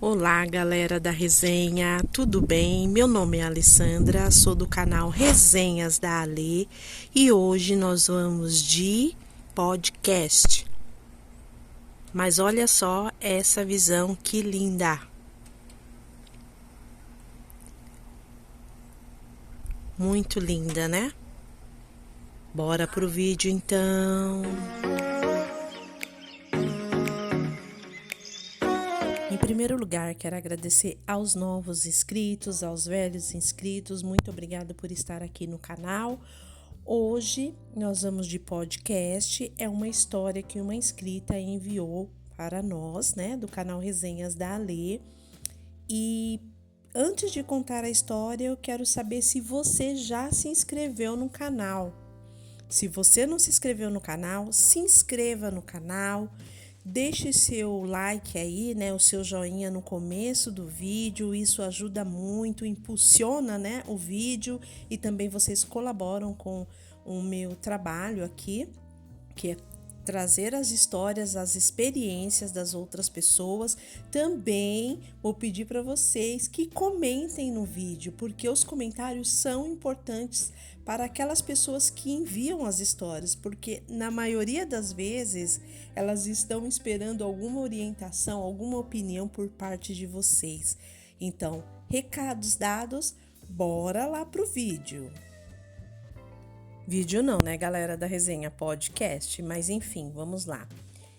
Olá, galera da resenha, tudo bem? Meu nome é Alessandra, sou do canal Resenhas da Ale e hoje nós vamos de podcast. Mas olha só essa visão que linda! Muito linda, né? Bora pro vídeo então! Em primeiro lugar, quero agradecer aos novos inscritos, aos velhos inscritos. Muito obrigada por estar aqui no canal. Hoje nós vamos de podcast. É uma história que uma inscrita enviou para nós, né, do canal Resenhas da Ale. E antes de contar a história, eu quero saber se você já se inscreveu no canal. Se você não se inscreveu no canal, se inscreva no canal. Deixe seu like aí, né, o seu joinha no começo do vídeo, isso ajuda muito, impulsiona, né, o vídeo e também vocês colaboram com o meu trabalho aqui, que é trazer as histórias, as experiências das outras pessoas. Também vou pedir para vocês que comentem no vídeo, porque os comentários são importantes para aquelas pessoas que enviam as histórias, porque na maioria das vezes elas estão esperando alguma orientação, alguma opinião por parte de vocês. Então, recados dados, bora lá pro vídeo. Vídeo não, né, galera da resenha, podcast, mas enfim, vamos lá.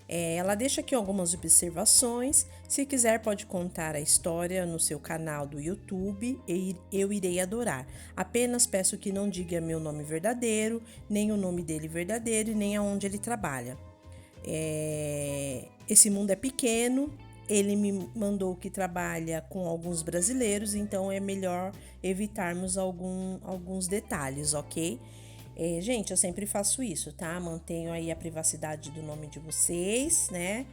Ela deixa aqui algumas observações. Se quiser, pode contar a história no seu canal do YouTube e eu irei adorar. Apenas peço que não diga meu nome verdadeiro, nem o nome dele verdadeiro e nem aonde ele trabalha. Esse mundo é pequeno, ele me mandou que trabalha com alguns brasileiros, então é melhor evitarmos alguns detalhes, ok? Gente, eu sempre faço isso, tá? Mantenho aí a privacidade do nome de vocês, né?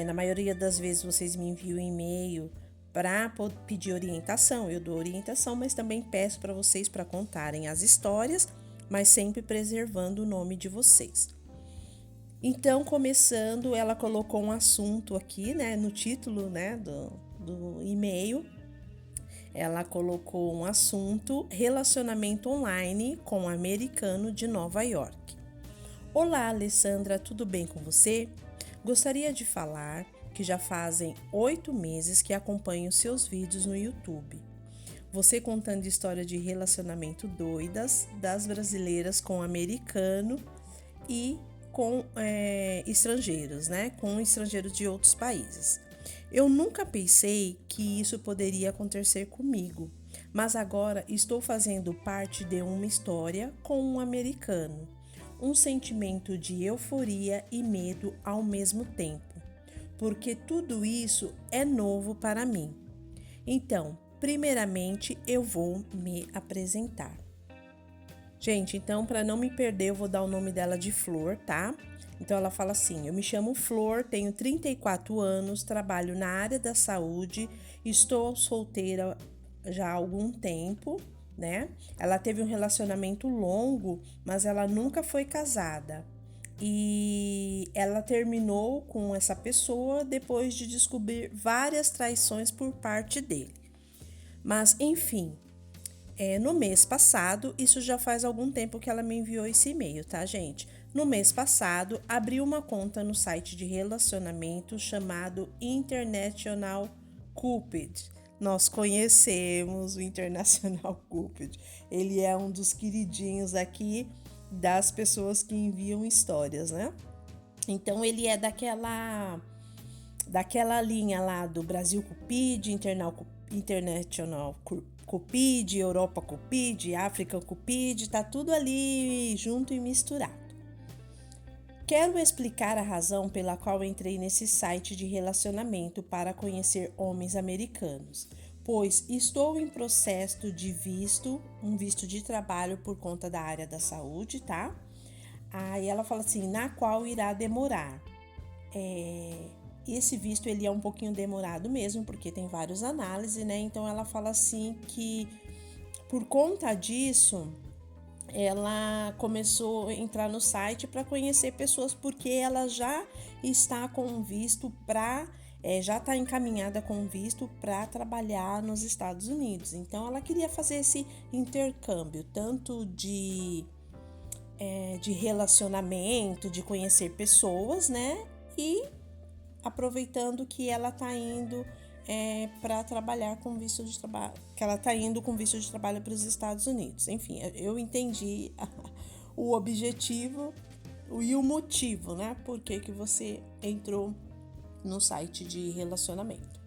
Na maioria das vezes vocês me enviam um e-mail para pedir orientação. Eu dou orientação, mas também peço para vocês para contarem as histórias, mas sempre preservando o nome de vocês. Então, começando, ela colocou um assunto aqui, né? No título, né? Do e-mail. Ela colocou um assunto: relacionamento online com um americano de Nova York. Olá, Alessandra, tudo bem com você? Gostaria de falar que já fazem 8 meses que acompanho seus vídeos no YouTube. Você contando história de relacionamento doidas das brasileiras com americano e com estrangeiros, né? Com estrangeiros de outros países. Eu nunca pensei que isso poderia acontecer comigo, mas agora estou fazendo parte de uma história com um americano. Um sentimento de euforia e medo ao mesmo tempo, porque tudo isso é novo para mim. Então, primeiramente, eu vou me apresentar. Gente, então, para não me perder, eu vou dar o nome dela de Flor, tá? Então, ela fala assim: eu me chamo Flor, tenho 34 anos, trabalho na área da saúde, estou solteira já há algum tempo, né? Ela teve um relacionamento longo, mas ela nunca foi casada. E ela terminou com essa pessoa depois de descobrir várias traições por parte dele. Mas, enfim, no mês passado, isso já faz algum tempo que ela me enviou esse e-mail, tá, gente? No mês passado, abri uma conta no site de relacionamento chamado International Cupid. Nós conhecemos o International Cupid. Ele é um dos queridinhos aqui das pessoas que enviam histórias, né? Então, ele é daquela linha lá do Brasil Cupid, International Cupid, Europa Cupid, África Cupid, tá tudo ali junto e misturado. Quero explicar a razão pela qual entrei nesse site de relacionamento para conhecer homens americanos, pois estou em processo de um visto de trabalho por conta da área da saúde, tá? Aí ela fala assim, na qual irá demorar. Esse visto ele é um pouquinho demorado mesmo, porque tem várias análises, né? Então ela fala assim que por conta disso ela começou a entrar no site para conhecer pessoas, porque ela já está com visto para já está encaminhada com visto para trabalhar nos Estados Unidos. Então, ela queria fazer esse intercâmbio, tanto de relacionamento, de conhecer pessoas, né? E aproveitando que ela está indo para trabalhar com visto de trabalho, que ela está indo com visto de trabalho para os Estados Unidos. Enfim, eu entendi o objetivo e o motivo, né? Por que você entrou no site de relacionamento.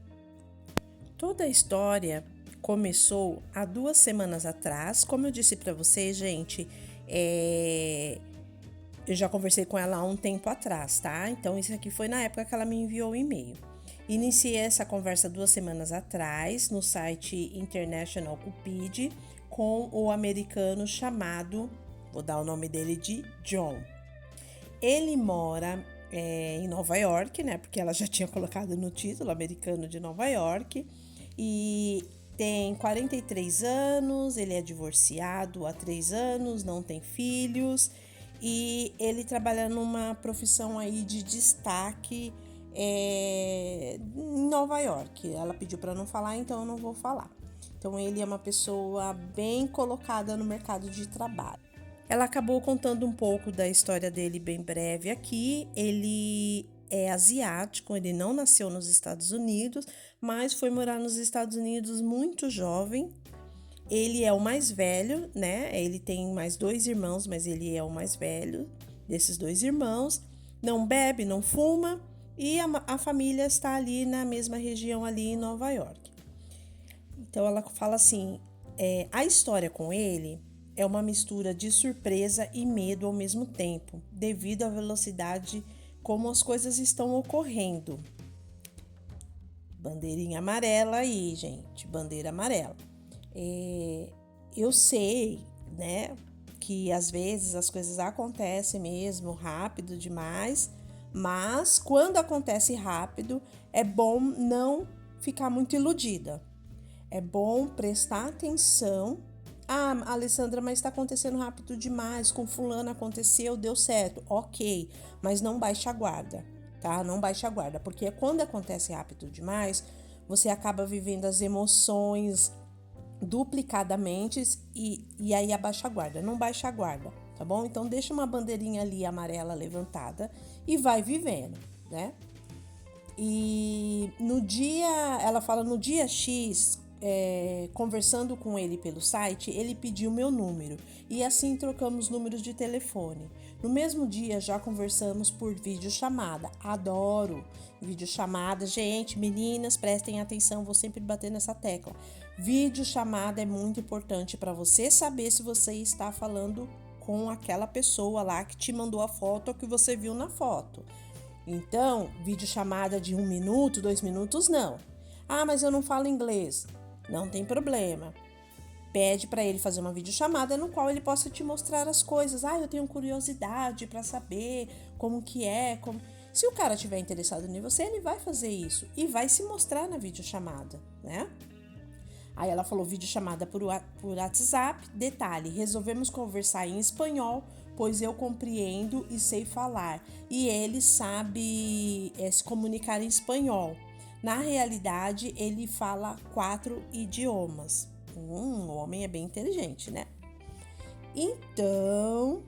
Toda a história começou há 2 semanas atrás. Como eu disse para vocês, gente, eu já conversei com ela há um tempo atrás, tá? Então, isso aqui foi na época que ela me enviou o e-mail. Iniciei essa conversa 2 semanas atrás no site International Cupid com o americano chamado, vou dar o nome dele de John. Ele mora em Nova York, né? Porque ela já tinha colocado no título americano de Nova York. E tem 43 anos, ele é divorciado há 3 anos, não tem filhos. E ele trabalha numa profissão aí de destaque em Nova York. Ela pediu para não falar, então eu não vou falar. Então ele é uma pessoa bem colocada no mercado de trabalho. Ela acabou contando um pouco da história dele bem breve aqui. Ele é asiático, ele não nasceu nos Estados Unidos, mas foi morar nos Estados Unidos muito jovem. Ele é o mais velho, né? Ele tem mais 2 irmãos, mas ele é o mais velho desses 2 irmãos. Não bebe, não fuma e a família está ali na mesma região ali em Nova York. Então ela fala assim, a história com ele é uma mistura de surpresa e medo ao mesmo tempo, devido à velocidade como as coisas estão ocorrendo. Bandeirinha amarela aí, gente, bandeira amarela. Eu sei, né, que às vezes as coisas acontecem mesmo rápido demais, mas quando acontece rápido, é bom não ficar muito iludida. É bom prestar atenção. Ah, Alessandra, mas está acontecendo rápido demais, com fulano aconteceu, deu certo. Ok, mas não baixe a guarda, tá? Não baixe a guarda, porque quando acontece rápido demais, você acaba vivendo as emoções duplicadamente e aí abaixa a guarda. Não baixa a guarda, tá bom? Então deixa uma bandeirinha ali amarela levantada e vai vivendo, né? E ela fala no dia X, conversando com ele pelo site, ele pediu meu número e assim trocamos números de telefone. No mesmo dia já conversamos por videochamada. Adoro videochamada. Gente, meninas, prestem atenção, vou sempre bater nessa tecla. Videochamada é muito importante para você saber se você está falando com aquela pessoa lá que te mandou a foto ou que você viu na foto. Então, videochamada de 1 minuto, 2 minutos, não. Ah, mas eu não falo inglês. Não tem problema. Pede para ele fazer uma videochamada no qual ele possa te mostrar as coisas. Ah, eu tenho curiosidade para saber como que é. Se o cara estiver interessado em você, ele vai fazer isso e vai se mostrar na videochamada, né? Aí ela falou videochamada por WhatsApp. Detalhe, resolvemos conversar em espanhol, pois eu compreendo e sei falar. E ele sabe se comunicar em espanhol. Na realidade, ele fala 4 idiomas. O homem é bem inteligente, né? Então,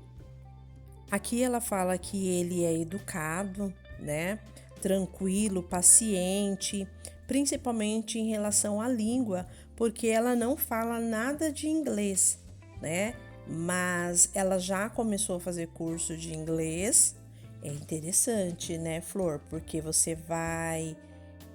aqui ela fala que ele é educado, né? Tranquilo, paciente, principalmente em relação à língua, porque ela não fala nada de inglês, né? Mas ela já começou a fazer curso de inglês. É interessante, né, Flor? Porque você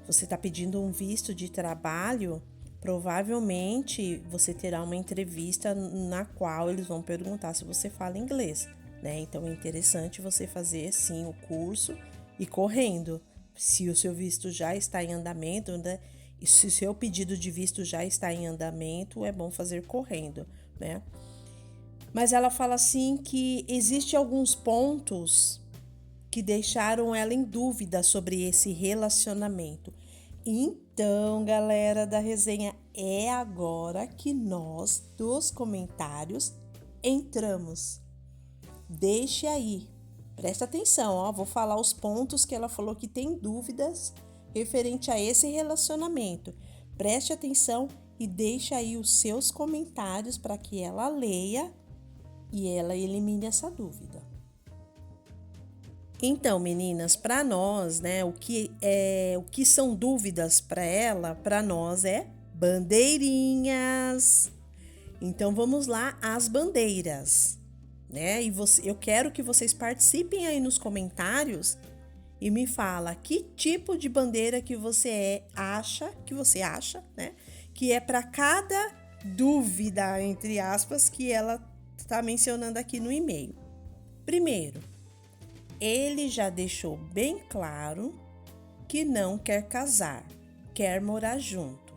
está pedindo um visto de trabalho, provavelmente você terá uma entrevista na qual eles vão perguntar se você fala inglês, né? Então é interessante você fazer sim o curso e correndo. Se o seu visto já está em andamento, né? E se o seu pedido de visto já está em andamento, é bom fazer correndo, né? Mas ela fala assim que existem alguns pontos que deixaram ela em dúvida sobre esse relacionamento. Então, galera da resenha, é agora que nós, dos comentários, entramos. Deixe aí, presta atenção, ó, vou falar os pontos que ela falou que tem dúvidas referente a esse relacionamento. Preste atenção e deixe aí os seus comentários para que ela leia e ela elimine essa dúvida. Então, meninas, para nós, né, o que são dúvidas para ela, para nós é bandeirinhas. Então, vamos lá, as bandeiras, né? Eu quero que vocês participem aí nos comentários e me fala que tipo de bandeira que você acha, né, que é para cada dúvida, entre aspas, que ela está mencionando aqui no e-mail. Primeiro, ele já deixou bem claro que não quer casar, quer morar junto.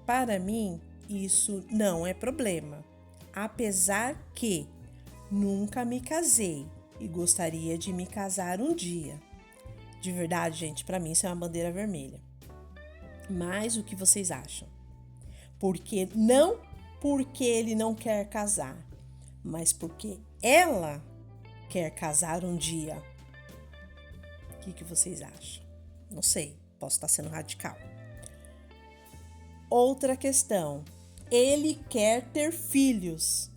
Para mim, isso não é problema, apesar que nunca me casei e gostaria de me casar um dia. De verdade, gente, para mim isso é uma bandeira vermelha. Mas o que vocês acham? Não porque ele não quer casar, mas porque ela quer casar um dia. O que vocês acham? Não sei, posso estar sendo radical. Outra questão. Ele quer ter filhos,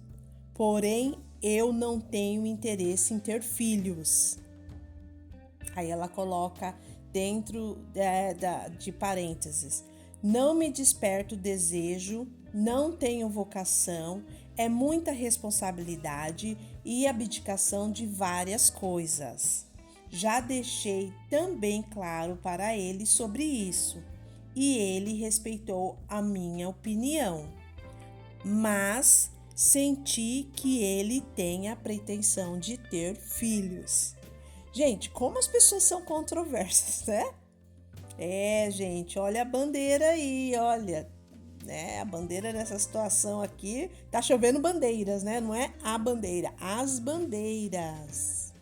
porém eu não tenho interesse em ter filhos. Aí ela coloca dentro de parênteses. Não me desperta o desejo, não tenho vocação, é muita responsabilidade e abdicação de várias coisas. Já deixei também claro para ele sobre isso e ele respeitou a minha opinião, mas senti que ele tem a pretensão de ter filhos. Gente, como as pessoas são controversas, né? Gente, olha a bandeira aí, olha, né? A bandeira nessa situação aqui, tá chovendo bandeiras, né? Não é a bandeira, as bandeiras.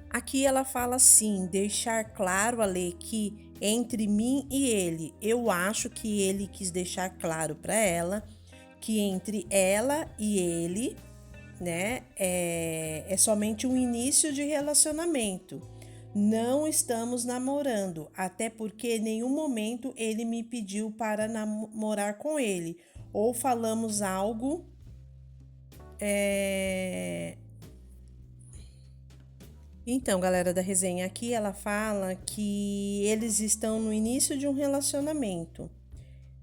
Aqui ela fala assim, deixar claro, Ale, que entre mim e ele, eu acho que ele quis deixar claro para ela que entre ela e ele, né, é somente um início de relacionamento. Não estamos namorando, até porque em nenhum momento ele me pediu para namorar com ele, ou falamos algo Então, galera da resenha, aqui ela fala que eles estão no início de um relacionamento.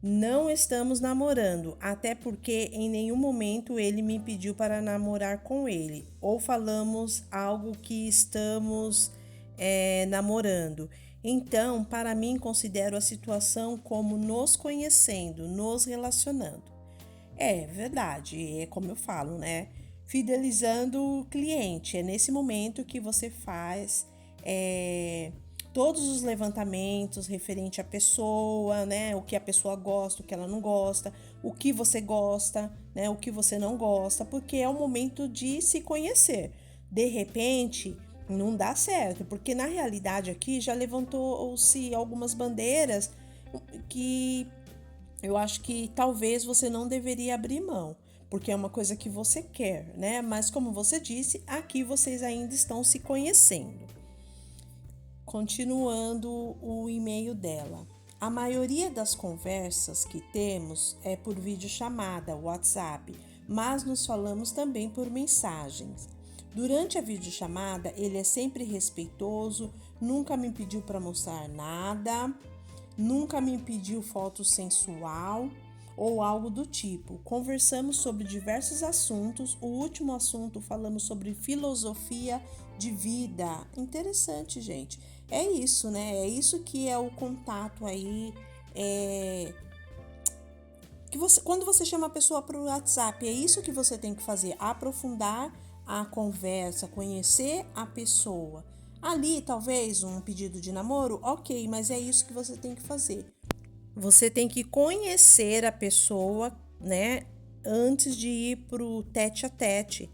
Não estamos namorando, até porque em nenhum momento ele me pediu para namorar com ele, ou falamos algo que estamos namorando. Então, para mim, considero a situação como nos conhecendo, nos relacionando. É verdade, é como eu falo, né? Fidelizando o cliente. É nesse momento que você faz todos os levantamentos referente à pessoa, né? O que a pessoa gosta, o que ela não gosta, o que você gosta, né? O que você não gosta, porque é o momento de se conhecer. De repente, não dá certo, porque na realidade aqui já levantou-se algumas bandeiras que eu acho que talvez você não deveria abrir mão, porque é uma coisa que você quer, né? Mas como você disse, aqui vocês ainda estão se conhecendo. Continuando o e-mail dela. A maioria das conversas que temos é por videochamada, WhatsApp, mas nos falamos também por mensagens. Durante a videochamada, ele é sempre respeitoso, nunca me pediu para mostrar nada, nunca me pediu foto sensual ou algo do tipo. Conversamos sobre diversos assuntos. O último assunto falamos sobre filosofia de vida. Interessante, gente. É isso, né? É isso que é o contato aí. Quando você chama a pessoa para o WhatsApp, é isso que você tem que fazer. Aprofundar a conversa, conhecer a pessoa. Ali, talvez, um pedido de namoro, ok, mas é isso que você tem que fazer. Você tem que conhecer a pessoa, né, antes de ir pro tete a tete.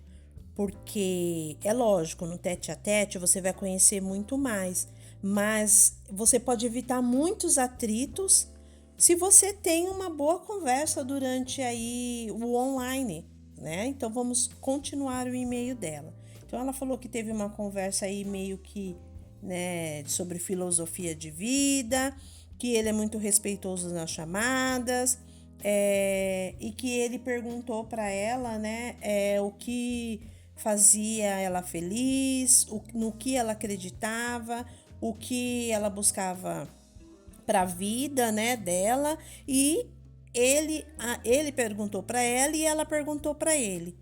Porque é lógico, no tete a tete você vai conhecer muito mais. Mas você pode evitar muitos atritos se você tem uma boa conversa durante aí o online, né? Então vamos continuar o e-mail dela. Então ela falou que teve uma conversa aí meio que, né, sobre filosofia de vida, que ele é muito respeitoso nas chamadas, e que ele perguntou para ela, né, o que fazia ela feliz, no que ela acreditava, o que ela buscava para a vida, né, dela, e ele perguntou para ela e ela perguntou para ele.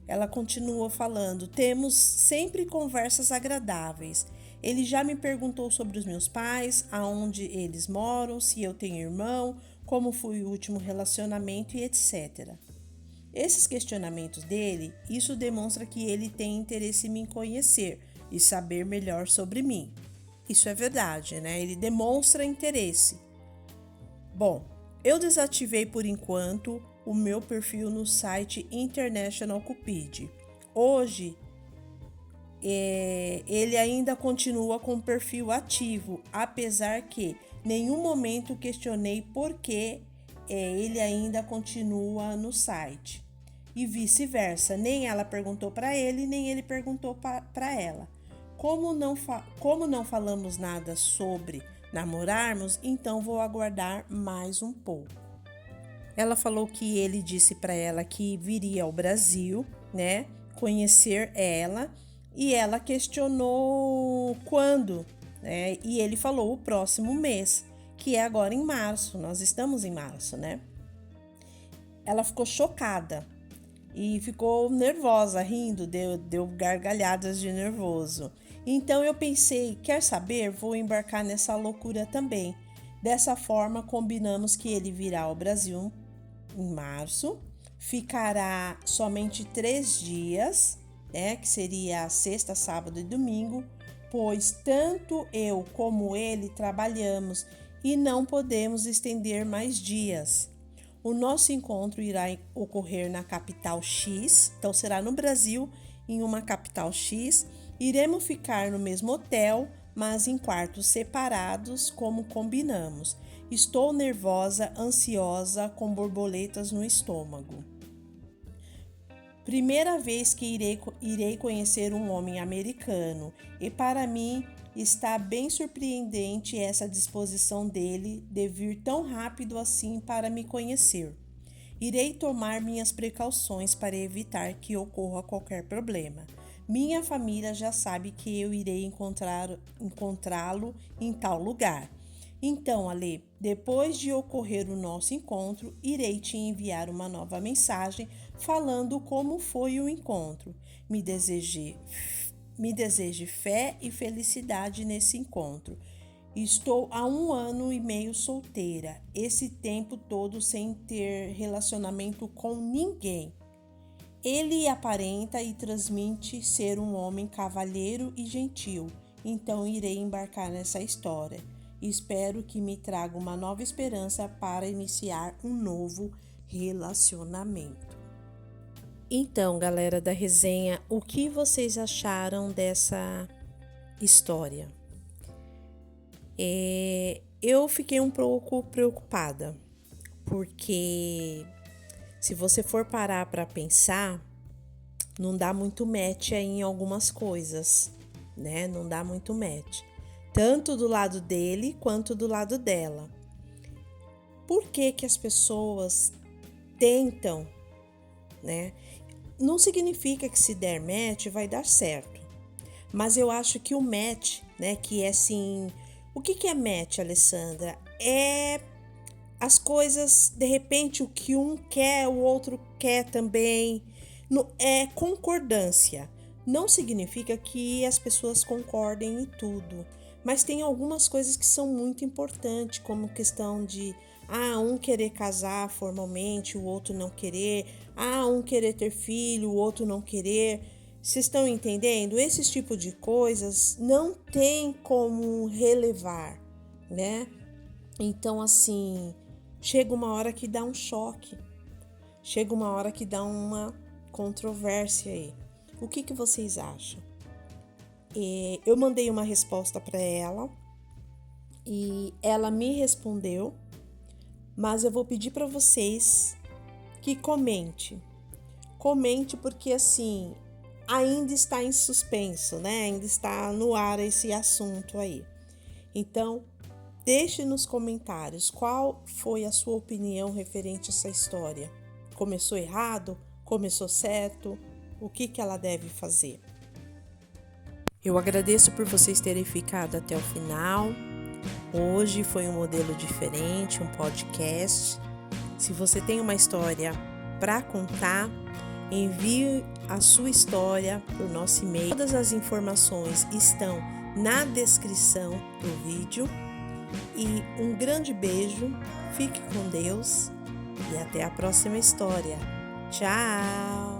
Ela continuou falando: temos sempre conversas agradáveis. Ele já me perguntou sobre os meus pais, aonde eles moram, se eu tenho irmão, como foi o último relacionamento e etc. Esses questionamentos dele, isso demonstra que ele tem interesse em me conhecer e saber melhor sobre mim. Isso é verdade, né? Ele demonstra interesse. Bom, eu desativei por enquanto o meu perfil no site International Cupid. Hoje, ele ainda continua com o perfil ativo, apesar que nenhum momento questionei por que ele ainda continua no site. E vice-versa, nem ela perguntou para ele, nem ele perguntou para ela. Como não falamos nada sobre namorarmos, então vou aguardar mais um pouco. Ela falou que ele disse para ela que viria ao Brasil, né, conhecer ela, e ela questionou quando, né, e ele falou o próximo mês, que é agora em março. Nós estamos em março, né? Ela ficou chocada e ficou nervosa, rindo, deu gargalhadas de nervoso. Então eu pensei, quer saber? Vou embarcar nessa loucura também. Dessa forma, combinamos que ele virá ao Brasil em março, ficará somente 3 dias, né, que seria sexta, sábado e domingo, pois tanto eu como ele trabalhamos e não podemos estender mais dias. O nosso encontro irá ocorrer na capital X, então será no Brasil, em uma capital X. Iremos ficar no mesmo hotel, mas em quartos separados, como combinamos. Estou nervosa, ansiosa, com borboletas no estômago. Primeira vez que irei conhecer um homem americano, e para mim está bem surpreendente essa disposição dele de vir tão rápido assim para me conhecer. Irei tomar minhas precauções para evitar que ocorra qualquer problema. Minha família já sabe que eu irei encontrá-lo em tal lugar. Então, Ale, depois de ocorrer o nosso encontro, irei te enviar uma nova mensagem falando como foi o encontro. Me deseje fé e felicidade nesse encontro. Estou há 1 ano e meio solteira, esse tempo todo sem ter relacionamento com ninguém. Ele aparenta e transmite ser um homem cavalheiro e gentil, então irei embarcar nessa história. Espero que me traga uma nova esperança para iniciar um novo relacionamento. Então, galera da resenha, o que vocês acharam dessa história? Eu fiquei um pouco preocupada, porque se você for parar para pensar, não dá muito match aí em algumas coisas, né? Não dá muito match. Tanto do lado dele quanto do lado dela. Por que que as pessoas tentam, né? Não significa que se der match vai dar certo. Mas eu acho que o match, né, que é assim... O que é match, Alessandra? É as coisas, de repente, o que um quer, o outro quer também. É concordância. Não significa que as pessoas concordem em tudo, mas tem algumas coisas que são muito importantes, como questão de um querer casar formalmente, o outro não querer, um querer ter filho, o outro não querer. Vocês estão entendendo? Esse tipo de coisas não tem como relevar, né? Então, assim, chega uma hora que dá um choque, chega uma hora que dá uma controvérsia aí. O que vocês acham? Eu mandei uma resposta para ela e ela me respondeu, mas eu vou pedir para vocês que comente porque assim ainda está em suspenso, né? Ainda está no ar esse assunto aí. Então, Deixe nos comentários qual foi a sua opinião referente a essa história. Começou errado? Começou certo? O que ela deve fazer? Eu agradeço por vocês terem ficado até o final. Hoje foi um modelo diferente, um podcast. Se você tem uma história para contar, envie a sua história por nosso e-mail. Todas as informações estão na descrição do vídeo. E um grande beijo, fique com Deus e até a próxima história. Tchau!